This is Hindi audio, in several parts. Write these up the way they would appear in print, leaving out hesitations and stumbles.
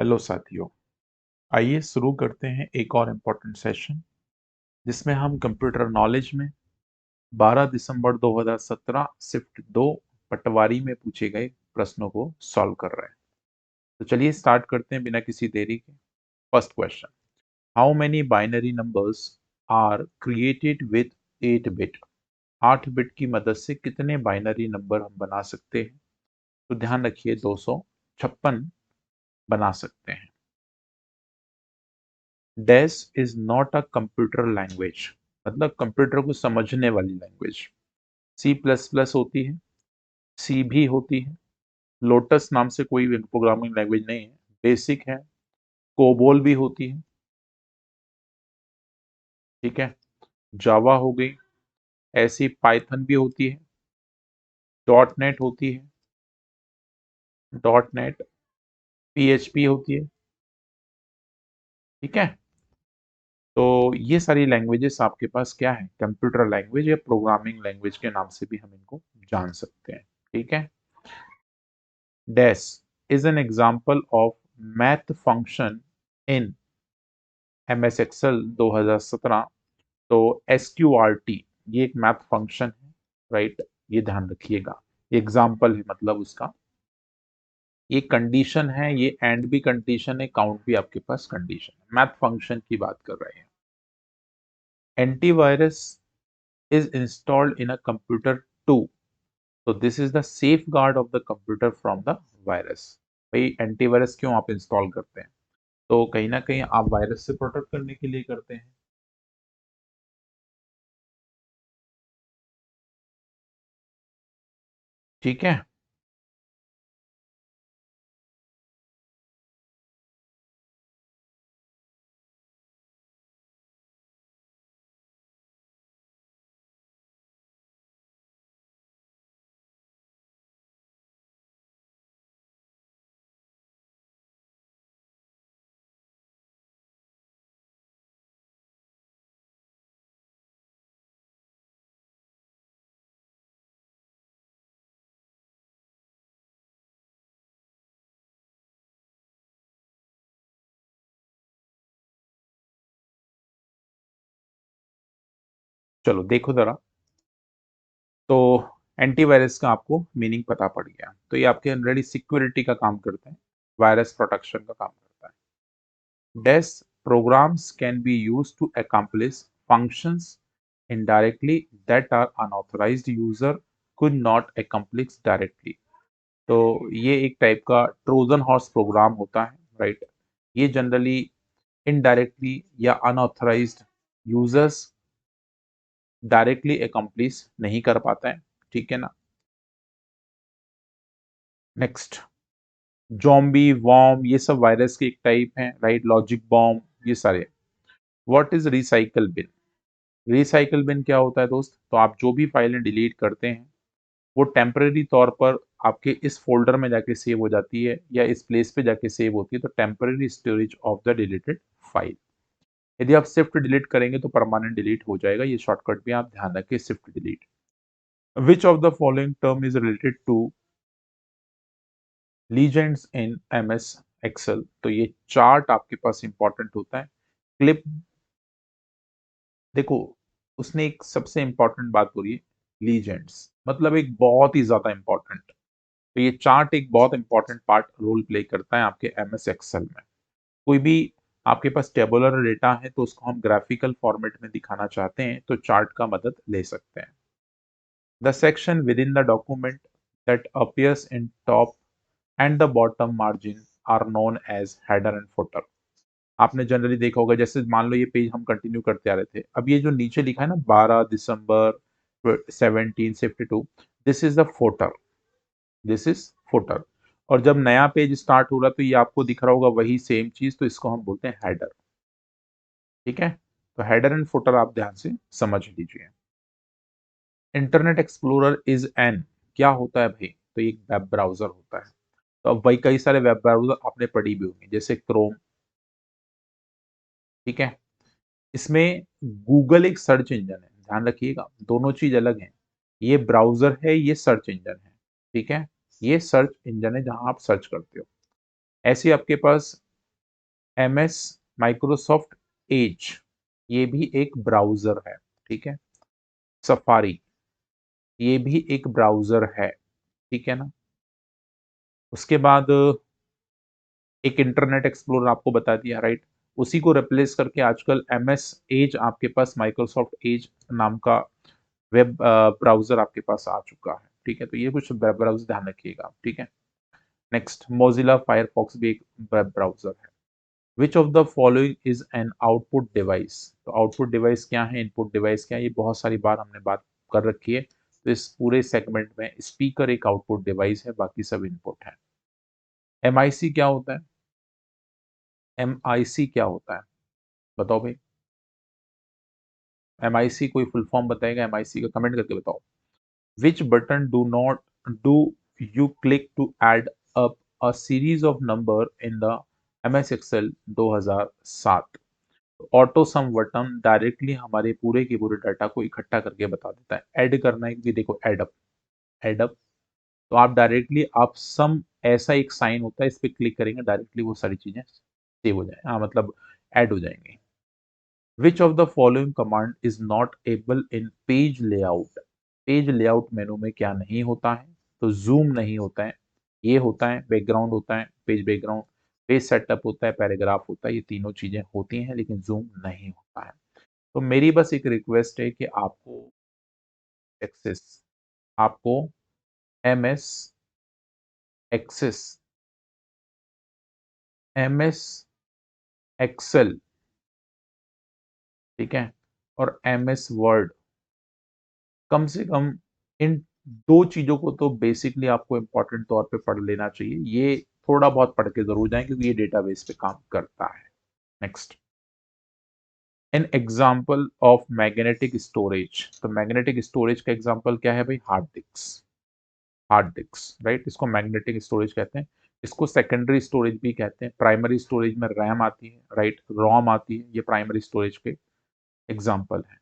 हेलो साथियों, आइए शुरू करते हैं एक और इम्पोर्टेंट सेशन जिसमें हम कंप्यूटर नॉलेज में 12 दिसंबर 2017 शिफ्ट 2 पटवारी में पूछे गए प्रश्नों को सॉल्व कर रहे हैं। तो चलिए स्टार्ट करते हैं बिना किसी देरी के। First question, how many binary numbers are created with 8 bit? 8 bit की मदद से कितने बाइनरी नंबर हम बना सकते हैं? तो ध्यान रखिए 256 बना सकते हैं। Dash is not a computer language, मतलब कंप्यूटर को समझने वाली लैंग्वेज। सी प्लस प्लस होती है, सी भी होती है, लोटस नाम से कोई प्रोग्रामिंग लैंग्वेज नहीं है, बेसिक है, कोबोल भी होती है, ठीक है, जावा हो गई, ऐसी पाइथन भी होती है, डॉट नेट होती है, डॉट नेट, पीएचपी होती है, ठीक है। तो ये सारी लैंग्वेजेस आपके पास क्या है, कंप्यूटर लैंग्वेज या प्रोग्रामिंग लैंग्वेज के नाम से भी हम इनको जान सकते हैं, ठीक है। Dash is an example of math function in MS Excel 2017। तो SQRT ये एक मैथ फंक्शन है, राइट, ये ध्यान रखिएगा। एग्जाम्पल है मतलब उसका, ये कंडीशन है, ये एंड भी कंडीशन है, काउंट भी आपके पास कंडीशन है, मैथ फंक्शन की बात कर रहे हैं। Antivirus is installed in a computer to, तो this is the safe guard of the computer from the virus. भाई एंटीवायरस क्यों आप इंस्टॉल करते हैं? तो कहीं ना कहीं आप वायरस से प्रोटेक्ट करने के लिए करते हैं, ठीक है। चलो देखो जरा, तो एंटीवायरस का आपको मीनिंग पता पड़ गया, तो ये आपके ऑलरेडी सिक्योरिटी का काम करते हैं, वायरस प्रोटेक्शन का काम करता है। These programs can be use to accomplish functions indirectly that are unauthorized user could not accomplish directly। तो ये एक टाइप का ट्रोजन हॉर्स प्रोग्राम होता है, राइट। ये जनरली इनडायरेक्टली या अनऑथराइज्ड यूजर्स डायरेक्टली अकम्प्लिश नहीं कर पाता है, ठीक है ना। नेक्स्ट, जॉम्बी वॉर्म ये सब वायरस के एक टाइप हैं, राइट, लॉजिक बॉम्ब ये सारे। What is recycle bin? Recycle bin क्या होता है दोस्त? तो आप जो भी फाइलें डिलीट करते हैं वो टेम्परेरी तौर पर आपके इस फोल्डर में जाके सेव हो जाती है या इस प्लेस पे जाके सेव होती है, तो temporary storage of the deleted file. यदि आप शिफ्ट डिलीट करेंगे तो परमानेंट डिलीट हो जाएगा, ये शॉर्टकट भी आप ध्यान रखें, shift delete. Which of the following term is related to legends in MS Excel? तो ये चार्ट आपके पास इंपॉर्टेंट होता है। क्लिप, देखो उसने एक सबसे इंपॉर्टेंट बात बोली है, लीजेंड्स मतलब एक बहुत ही ज्यादा इंपॉर्टेंट। तो ये चार्ट एक बहुत इंपॉर्टेंट पार्ट रोल प्ले करता है आपके एमएस एक्सेल में। कोई भी आपके पास टेबुलर डेटा है तो उसको हम ग्राफिकल फॉर्मेट में दिखाना चाहते हैं तो चार्ट का मदद ले सकते हैं। The section within the document that appears in top and the bottom margin are known as header and footer. आपने जनरली देखा होगा, जैसे मान लो ये पेज हम कंटिन्यू करते आ रहे थे, अब ये जो नीचे लिखा है ना 12 दिसंबर 1752, this is the footer, this is footer. और जब नया पेज स्टार्ट हो रहा तो ये आपको दिख रहा होगा वही सेम चीज, तो इसको हम बोलते हैं हेडर, ठीक है। तो हेडर एंड फुटर आप ध्यान से समझ लीजिए। इंटरनेट एक्सप्लोरर इज एन, क्या होता है भाई? तो ये एक वेब ब्राउजर होता है। तो अब भाई कई सारे वेब ब्राउजर आपने पढ़ी भी होंगी, जैसे क्रोम, ठीक है। इसमें गूगल एक सर्च इंजन है, ध्यान रखिएगा दोनों चीज अलग है। ये ब्राउजर है, ये सर्च इंजन है, ठीक है। ये सर्च इंजन है जहां आप सर्च करते हो। ऐसे आपके पास MS माइक्रोसॉफ्ट एज, ये भी एक ब्राउजर है, ठीक है। सफारी, ये भी एक ब्राउजर है, ठीक है ना। उसके बाद एक इंटरनेट एक्सप्लोरर आपको बता दिया, राइट। उसी को रिप्लेस करके आजकल MS एज आपके पास, माइक्रोसॉफ्ट एज नाम का वेब ब्राउजर आपके पास आ चुका है, ठीक है। तो ये कुछ वेब ब्राउजर ध्यान रखिएगा, ठीक है। नेक्स्ट, मोजिला फायरफॉक्स भी एक वेब ब्राउजर है। विच of the following is an output device. तो आउटपुट डिवाइस क्या है, इनपुट डिवाइस क्या है, ये बहुत सारी बार हमने बात कर रखी है। तो इस पूरे सेगमेंट में स्पीकर एक आउटपुट डिवाइस है, बाकी सब इनपुट है। MIC क्या होता है, MIC क्या होता है, बताओ भाई। MIC कोई फुल फॉर्म बताएगा MIC का, कमेंट करके बताओ। Which button do you click to add up a series of number in the MS Excel 2007। Auto sum button directly हमारे पूरे के पूरे डाटा को इकट्ठा करके बता देता है। ऐड करना है कि देखो, एडअप, एडअप। तो आप डायरेक्टली आप सम, ऐसा एक साइन होता है, इस पे क्लिक करेंगे डायरेक्टली वो सारी चीजें सेव हो जाए, हाँ मतलब ऐड हो जाएंगी। विच of the following command is not able in page layout. Page layout मेनू में क्या नहीं होता है, तो जूम नहीं होता है, ये होता है बैकग्राउंड होता है, पेज बैकग्राउंड, पेज सेटअप होता है, पैराग्राफ होता है, ये तीनों चीजें होती हैं लेकिन जूम नहीं होता है। तो मेरी बस एक रिक्वेस्ट है कि आपको एक्सेस, आपको MS एक्सेस, MS एक्सेल, ठीक है, और MS वर्ड, कम से कम इन दो चीजों को तो बेसिकली आपको इंपॉर्टेंट तौर पे पढ़ लेना चाहिए। ये थोड़ा बहुत पढ़ के जरूर जाएं क्योंकि ये डेटाबेस पे काम करता है। Next, an example of magnetic storage. तो मैग्नेटिक स्टोरेज का एग्जाम्पल क्या है भाई, hard disk, hard disk, right. इसको मैग्नेटिक स्टोरेज कहते हैं। इसको सेकेंडरी स्टोरेज भी कहते हैं। प्राइमरी स्टोरेज में रैम आती है, राइट, रोम आती है, ये प्राइमरी स्टोरेज के एग्जाम्पल है।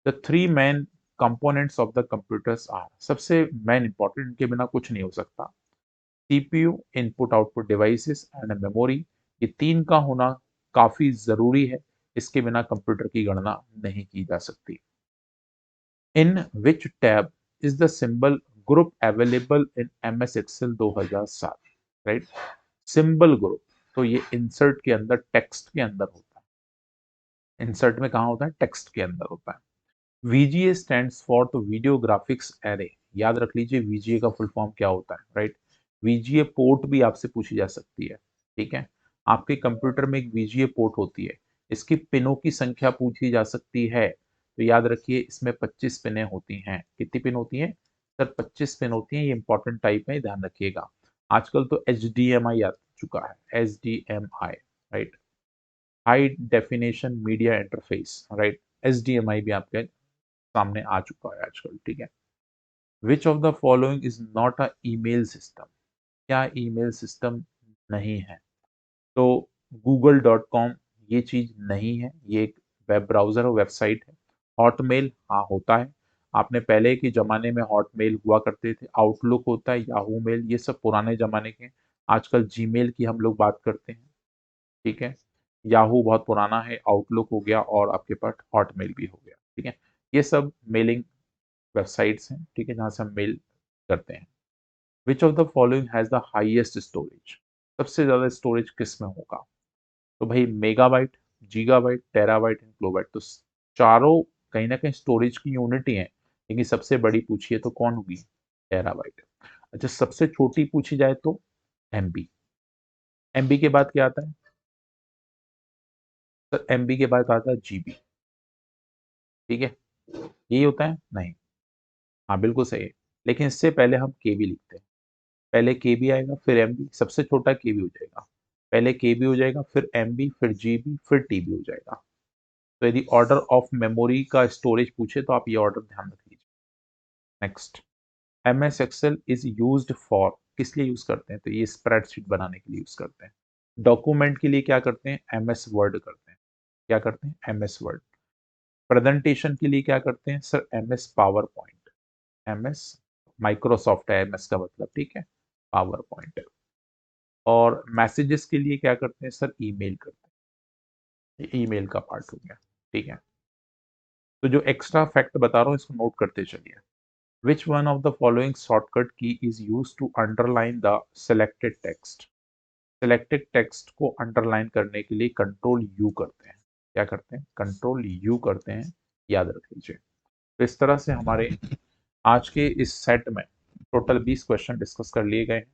The three main components of the computers are, सबसे मेन इंपॉर्टेंट, इनके बिना कुछ नहीं हो सकता। CPU, input output devices and memory, ये तीन का होना काफी जरूरी है, इसके बिना कंप्यूटर की गणना नहीं की जा सकती। In which tab is the symbol group available in MS Excel 2007, right. Symbol group, तो ये इंसर्ट के अंदर, टेक्स्ट के अंदर होता है। इंसर्ट में कहाँ होता है, टेक्स्ट के अंदर होता है। VGA स्टैंड्स फॉर तो वीडियो ग्राफिक्स एरे, याद रख लीजिए VGA का फुल फॉर्म क्या होता है, राइट। VGA पोर्ट भी आपसे पूछी जा सकती है, ठीक है। आपके कंप्यूटर में एक VGA पोर्ट होती है, इसकी पिनों की संख्या पूछी जा सकती है। तो याद रखिए इसमें 25 पिनें होती हैं। कितनी पिन होती हैं सर, 25 पिन होती हैं। ये इंपॉर्टेंट टाइप है, ध्यान रखिएगा। आजकल तो HDMI आ चुका है, HDMI, right, high definition media interface, right. HDMI भी आपके सामने आ चुका है आजकल, ठीक है। विच of the following is not a email system, क्या ईमेल सिस्टम नहीं है। तो google.com ये चीज नहीं है, ये एक वेब ब्राउजर और वेबसाइट है। हॉटमेल, हाँ होता है। आपने पहले के जमाने में हॉटमेल हुआ करते थे, आउटलुक होता है, याहू मेल, ये सब पुराने जमाने के। आजकल जीमेल की हम लोग बात करते हैं, ठीक है। याहू बहुत पुराना है, आउटलुक हो गया, और आपके पास हॉटमेल भी हो गया, ठीक है। ये सब मेलिंग वेबसाइट्स हैं, ठीक है, जहां से हम मेल करते हैं। विच of the following has the highest storage, सबसे ज्यादा स्टोरेज किस में होगा। तो भाई megabyte, gigabyte, terabyte and kilobyte. तो चारों कहीं ना कहीं स्टोरेज की यूनिट ही है, लेकिन सबसे बड़ी पूछिए तो कौन होगी, टेराबाइट। अच्छा, सबसे छोटी पूछी जाए तो MB। MB के बाद क्या आता है सर, MB के बाद आता है GB, ठीक है। यही होता है नहीं, हाँ बिल्कुल सही है। लेकिन इससे पहले हम KB लिखते हैं। पहले KB आएगा, फिर MB, सबसे छोटा KB हो जाएगा। पहले KB हो जाएगा, फिर MB, फिर GB, फिर TB हो जाएगा। तो यदि ऑर्डर ऑफ मेमोरी का स्टोरेज पूछे तो आप ये ऑर्डर ध्यान रख लीजिए। Next, MS Excel is used for, किस लिए यूज करते हैं, तो ये स्प्रेडशीट बनाने के लिए यूज करते हैं। डॉक्यूमेंट के लिए क्या करते हैं, MS वर्ड करते हैं। क्या करते हैं, MS वर्ड। प्रेजेंटेशन के लिए क्या करते हैं sir, MS power point. MS Microsoft है MS का मतलब, ठीक है, पावर पॉइंट। और मैसेजेस के लिए क्या करते हैं सर, ईमेल करते हैं। ये ईमेल का पार्ट हो गया, ठीक है। तो जो एक्स्ट्रा फैक्ट बता रहा हूँ इसको नोट करते चलिए। Which one of the following shortcut key is use to underline the selected text. Selected text को अंडरलाइन करने के लिए कंट्रोल यू करते हैं। क्या करते हैं, कंट्रोल यू करते हैं, याद रख लीजिए। तो इस तरह से हमारे आज के इस सेट में टोटल 20 क्वेश्चन डिस्कस कर लिए गए हैं।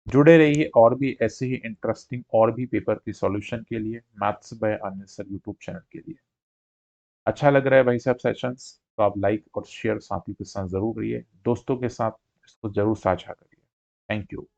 जुड़े रहिए और भी ऐसे ही इंटरेस्टिंग और भी पेपर की सॉल्यूशन के लिए maths by Anil sir YouTube channel के लिए। अच्छा लग रहा है भाई साहब सेशंस, तो आप लाइक और शेयर साथियों के साथ जरूर करिए, दोस्तों के साथ इसको जरूर साझा करिए। Thank you.